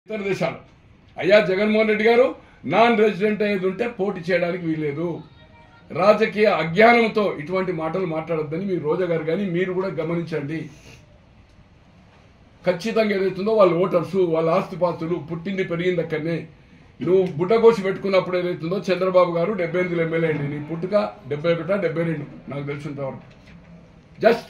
ఇతర దేశాలు అయ్యా జగన్మోహన్ రెడ్డి గారు నాన్ రెసిడెంట్ అయ్యేది ఉంటే పోటీ చేయడానికి వీల్లేదు. రాజకీయ అజ్ఞానంతో ఇటువంటి మాటలు మాట్లాడొద్దని మీరు రోజా గారు కానీ మీరు కూడా గమనించండి. ఖచ్చితంగా ఏదైతుందో వాళ్ళ ఓటర్స్ వాళ్ళ ఆస్తిపాస్తులు పుట్టింది పెరిగింది అక్కడనే. నువ్వు బుడ్డగోసి పెట్టుకున్నప్పుడు ఏదైతుందో చంద్రబాబు గారు 78 ఎమ్మెల్యే అండి. నీ పుట్టుక 71 72 నాకు తెలిసినంతవరకు. జస్ట్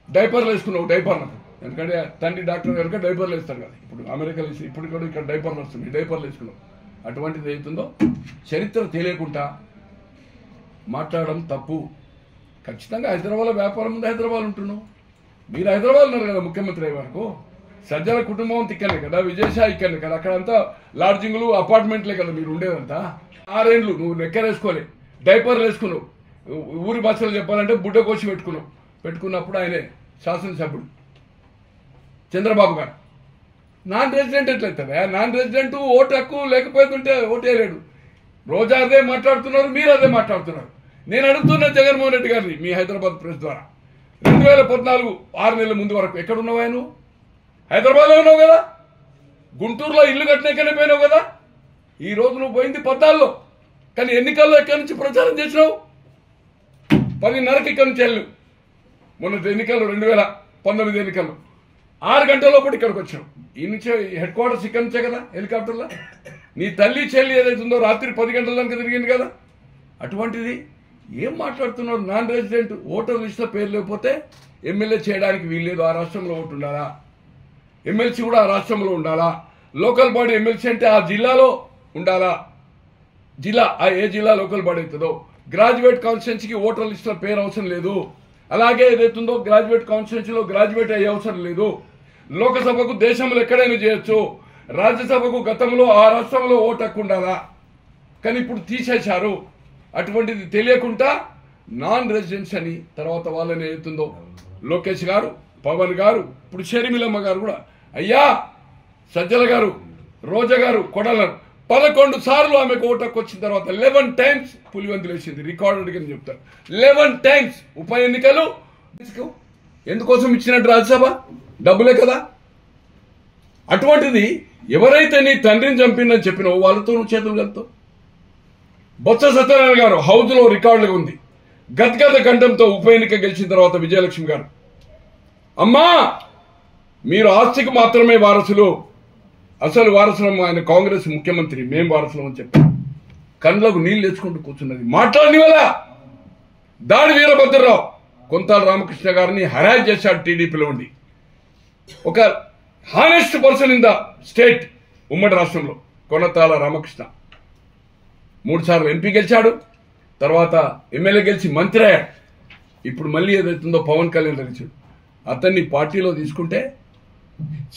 డైపర్లు వేసుకున్నావు, డైపర్లు. ఎందుకంటే తండ్రి డాక్టర్ కనుక డైపర్లు వేస్తాడు కదా. ఇప్పుడు అమెరికాలో ఇప్పుడు కూడా ఇక్కడ డైపర్లు వస్తున్నాయి, డైపర్లు వేసుకున్నావు. అటువంటిది ఏదైతుందో చరిత్ర తెలియకుండా మాట్లాడడం తప్పు. ఖచ్చితంగా హైదరాబాద్లో వ్యాపారం ఉంది, హైదరాబాద్ ఉంటున్నావు. మీరు హైదరాబాద్ ఉన్నారు కదా ముఖ్యమంత్రి అయ్యే వరకు. సజ్జల కుటుంబం ఇక్కడనే కదా, విజయశాఖ ఇక్కడనే కదా. అక్కడంతా లాడ్జింగ్లు అపార్ట్మెంట్లే కదా మీరు ఉండేదంతా. 6 ఏళ్ళు నువ్వు లెక్కలేసుకోలే, డైపర్లు వేసుకున్నావు. ఊరి భాషలో చెప్పాలంటే బుడ్డ కోసి పెట్టుకున్నప్పుడు ఆయనే శాసనసభ్యుడు చంద్రబాబు గారు. నాన్ రెసిడెంట్ ఎట్లయితే నాన్ రెసిడెంట్ ఓటు హక్కు లేకపోతుంటే ఓటేయలేడు. రోజా అదే మాట్లాడుతున్నారు, మీరు అదే మాట్లాడుతున్నారు. నేను అడుగుతున్నా జగన్మోహన్ రెడ్డి గారిని మీ హైదరాబాద్ ప్రెస్ ద్వారా 2014 6 నెలల ముందు వరకు ఎక్కడున్నావా నువ్వు? హైదరాబాద్లో ఉన్నావు కదా. గుంటూరులో ఇల్లు కట్టినాకనే పోయినావు కదా. ఈ రోజు నువ్వు పోయింది 14లో, కానీ ఎన్నికల్లో ఎక్కడి నుంచి ప్రచారం చేసినావు? 10:30కి ఇక్కడి నుంచి వెళ్ళు. మొన్న ఎన్నికల్లో 2019 ఎన్నికల్లో 6 గంటల లోపల ఇక్కడికి వచ్చావు. ఈ నుంచే హెడ్ క్వార్టర్స్ ఇక్కడి నుంచే కదా హెలికాప్టర్లో. నీ తల్లి చెల్లి ఏదైతుందో రాత్రి 10 గంటల దాకా తిరిగింది కదా. అటువంటిది ఏం మాట్లాడుతున్నారు? నాన్ రెసిడెంట్ ఓటర్ లిస్టులో పేరు లేకపోతే ఎమ్మెల్యే చేయడానికి వీల్లేదు. ఆ రాష్ట్రంలో ఓటు ఉండాలా, ఎమ్మెల్సీ కూడా ఆ రాష్ట్రంలో ఉండాలా. లోకల్ బాడీ ఎమ్మెల్సీ అంటే ఆ జిల్లాలో ఉండాలా. జిల్లా ఏ జిల్లా లోకల్ బాడీ అవుతుందో. గ్రాడ్యుయేట్ కాన్స్టిట్యున్సీకి ఓటర్ లిస్టులో పేరు అవసరం లేదు. అలాగే ఏదైతుందో గ్రాడ్యుయేట్ కాన్స్టిట్యున్సీలో గ్రాడ్యుయేట్ అయ్యే అవసరం లేదు. లోకసభకు దేశంలో ఎక్కడైనా చేయొచ్చు. రాజ్యసభకు గతంలో ఆ రాష్ట్రంలో ఓటు హక్కు ఉండాలా, కానీ ఇప్పుడు తీసేశారు. అటువంటిది తెలియకుండా నాన్ రెసిడెన్స్ అని తర్వాత వాళ్ళని ఏదైతుందో లోకేష్ గారు, పవన్ గారు, ఇప్పుడు షర్మిలమ్మ గారు కూడా అయ్యా సజ్జల గారు, రోజా గారు కొడాలను 11 సార్లు ఆమెకు ఓటు హక్కు వచ్చిన తర్వాత 11 టైమ్స్ పులివెందులు వేసింది. రికార్డెడ్ అని చెప్తారు. 11 టైమ్స్ ఉప ఎన్నికలు ఎందుకోసం ఇచ్చినట్టు? రాజ్యసభ డబ్బులే కదా. అటువంటిది ఎవరైతే నీ తండ్రిని చంపిందని చెప్పినావు వాళ్ళతో నువ్వు చేతులు కలుపుతావు. బొత్స సత్యనారాయణ గారు హౌజ్లో రికార్డులుగా ఉంది. గద్గద గంటంతో ఉప ఎన్నిక గెలిచిన తర్వాత విజయలక్ష్మి గారు, అమ్మా మీరు ఆస్తికి మాత్రమే వారసులు, అసలు వారసులం ఆయన కాంగ్రెస్ ముఖ్యమంత్రి, మేం వారసులం అని చెప్పారు. కళ్ళకు నీళ్లు తెచ్చుకుంటూ కూర్చున్నది. మాట్లాడని వల్ల దాడి వీరభద్రరావు కొంతాల రామకృష్ణ గారిని హరాజ్ చేశాడు టీడీపీలో ఉండి. ఒక honest person in the state ఉమ్మడి రాష్ట్రంలో కొనతాల రామకృష్ణ 3 సార్లు ఎంపీ గెలిచాడు. తర్వాత ఎమ్మెల్యే గెలిచి మంత్రి అయ్యాడు. ఇప్పుడు మళ్ళీ ఏదైతుందో పవన్ కళ్యాణ్ గెలిచాడు. అతన్ని పార్టీలో తీసుకుంటే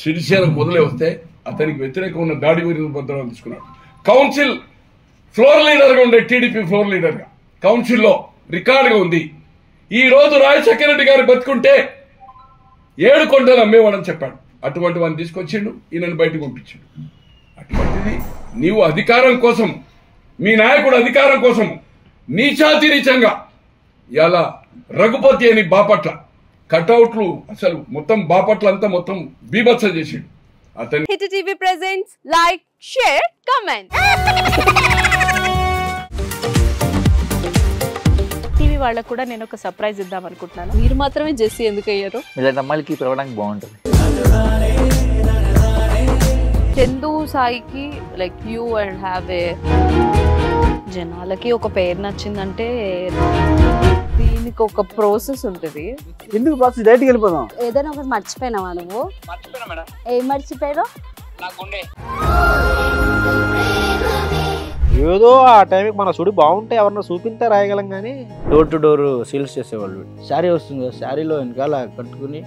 సిరిసేన మొదలే వస్తే అతనికి వ్యతిరేకంగా ఉన్న దాడి వీరభద్రరావు తీసుకున్నాడు. కౌన్సిల్ ఫ్లోర్ లీడర్గా ఉండే టీడీపీ ఫ్లోర్ లీడర్గా కౌన్సిల్లో రికార్డుగా ఉంది. ఈ రోజు రాజశేఖర రెడ్డి గారు బతుకుంటే 7 కొండలు అమ్మేవాడని చెప్పాడు. అటువంటి వాడిని తీసుకొచ్చిండు, ఈయనను బయటకు పంపించాడు. అటువంటిది నీవు అధికారం కోసం, మీ నాయకుడు అధికారం కోసం నీచాతి నీచంగా ఇలా రఘుపతి అని బాపట్ల కటౌట్లు అసలు మొత్తం బాపట్ల అంతా మొత్తం బీభత్స చేసిండు. అతని hit TV presents like, share, comment. TV వాళ్ళకు కూడా నేను ఒక సర్ప్రైజ్ ఇద్దాం అనుకుంటున్నాను. మీరు మాత్రమే జెస్సీ ఎందుకు అయ్యారు? ఇలాంటి అమ్మాయిలకి పిలవడానికి బాగుంటుంది. చందు సాయికి like you and have a జనాలకి ఒక పేరు నచ్చిందంటే దీనికి ఒక ప్రాసెస్ ఉంటుంది. ఎందుకు ప్రాసెస్? డైరెక్ట్‌గా వెళ్ళిపోదాం. ఏదైనా ఒకటి మర్చిపోయినావా నువ్వు? మర్చిపోయినా మేడం. ఏం మర్చిపోయావు? నా గుండె. ఏదో ఆ టైంకి మన సుడి బాగుంటే ఎవరన్నా చూపిస్తే రాయగలం కానీ డోర్ టు డోర్ సేల్స్ చేసేవాళ్ళు. శారీ వస్తుంది, శారీలో వెనకాల కట్టుకుని